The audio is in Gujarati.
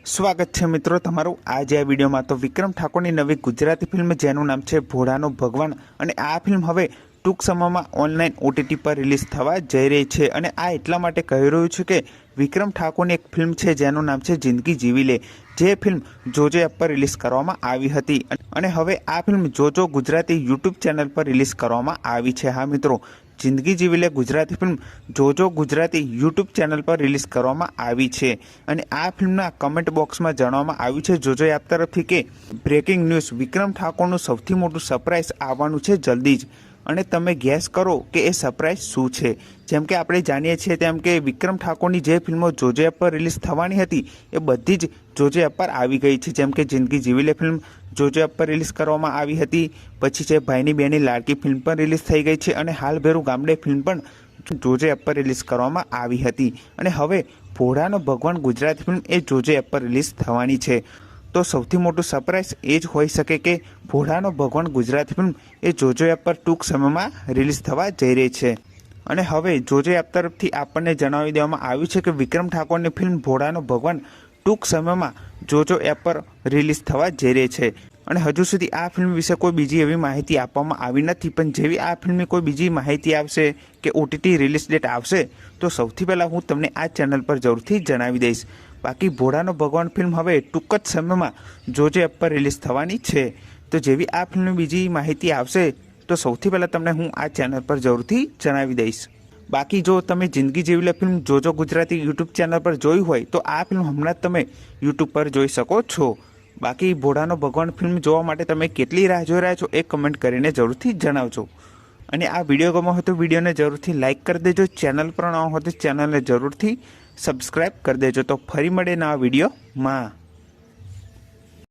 સ્વાગત છે મિત્રો તમારું આજે આ વિડીયોમાં। તો વિક્રમ ઠાકોરની નવી ગુજરાતી ફિલ્મ જેનું નામ છે ભોળાનો ભગવાન અને આ ફિલ્મ હવે ટૂંક સમયમાં ઓનલાઈન OTT પર રિલીઝ થવા જઈ રહી છે અને આ એટલા માટે કહી રહ્યું છું કે વિક્રમ ઠાકોરની એક ફિલ્મ છે જેનું નામ છે જિંદગી જીવી લે, જે ફિલ્મ જોજો એપ પર રિલીઝ કરવામાં આવી હતી અને હવે આ ફિલ્મ જોજો ગુજરાતી યુટ્યુબ ચેનલ પર રિલીઝ કરવામાં આવી છે। હા મિત્રો, જિંદગી જીવી લે ગુજરાતી ફિલ્મ જોજો ગુજરાતી યુટ્યુબ ચેનલ પર રિલીઝ કરવામાં આવી છે અને આ ફિલ્મના કમેન્ટ બોક્સમાં જણાવવામાં આવ્યું છે જોજો એપ તરફથી કે બ્રેકિંગ ન્યૂઝ, વિક્રમ ઠાકોરનું સૌથી મોટું સરપ્રાઈઝ આવવાનું છે જલ્દી જ અને તમે ગેસ કરો કે એ સરપ્રાઈઝ શું છે। જેમ કે આપણે જાણીએ છીએ તેમ કે વિક્રમ ઠાકોરની જે ફિલ્મો જોજો એપ પર રિલીઝ થવાની હતી એ બધી જ જોજો એપ પર આવી ગઈ છે। જેમ કે જિંદગી જીવી લે ફિલ્મ જોજો એપ પર રિલીઝ કરવામાં આવી હતી, પછી છે ભાઈની બહેનની લાડકી ફિલ્મ પણ રિલીઝ થઈ ગઈ છે અને હાલ ભેરું ગામડે ફિલ્મ પણ જોજો એપ પર રિલીઝ કરવામાં આવી હતી અને હવે ભોળાનો ભગવાન ગુજરાતી ફિલ્મ એ જોજો એપ પર રિલીઝ થવાની છે। તો સૌથી મોટું સરપ્રાઈઝ એ જ હોઈ શકે કે ભોળાનો ભગવાન ગુજરાતી ફિલ્મ એ જોજો એપ પર ટૂંક સમયમાં રિલીઝ થવા જઈ રહી છે અને હવે જોજો એપ તરફથી આપણને જણાવી દેવામાં આવ્યું છે કે વિક્રમ ઠાકોરની ફિલ્મ ભોળાનો ભગવાન ટૂંક સમયમાં જોજો એપ પર રિલીઝ થવા જઈ રહી છે અને હજુ સુધી આ ફિલ્મ વિશે કોઈ બીજી એવી માહિતી આપવામાં આવી નથી, પણ જેવી આ ફિલ્મની કોઈ બીજી માહિતી આવશે કે OTT રિલીઝ ડેટ આવશે તો સૌથી પહેલાં હું તમને આ ચેનલ પર જરૂરથી જણાવી દઈશ। બાકી ભોળાનો ભગવાન ફિલ્મ હવે ટૂંક જ સમયમાં જોજો એપ પર રિલીઝ થવાની છે, તો જેવી આ ફિલ્મની બીજી માહિતી આવશે તો સૌથી પહેલાં તમને હું આ ચેનલ પર જરૂરથી જણાવી દઈશ। બાકી જો તમે જિંદગી જીવી લે ફિલ્મ જોજો ગુજરાતી યુટ્યુબ ચેનલ પર જોઈ હોય તો આ ફિલ્મ હમણાં જ તમે યુટ્યુબ પર જોઈ શકો છો। બાકી ભોળાનો ભગવાન ફિલ્મ જોવા માટે તમે કેટલી રાહ જોઈ રહ્યા છો એ કમેન્ટ કરીને જરૂરથી જણાવજો અને આ વિડીયો ગમ્યો હોય તો વિડીયોને જરૂરથી લાઇક કરી દેજો, ચેનલ પર ન હોય તો ચેનલને જરૂરથી સબસ્ક્રાઈબ કરી દેજો। તો ફરી મળે નવા વિડીયોમાં।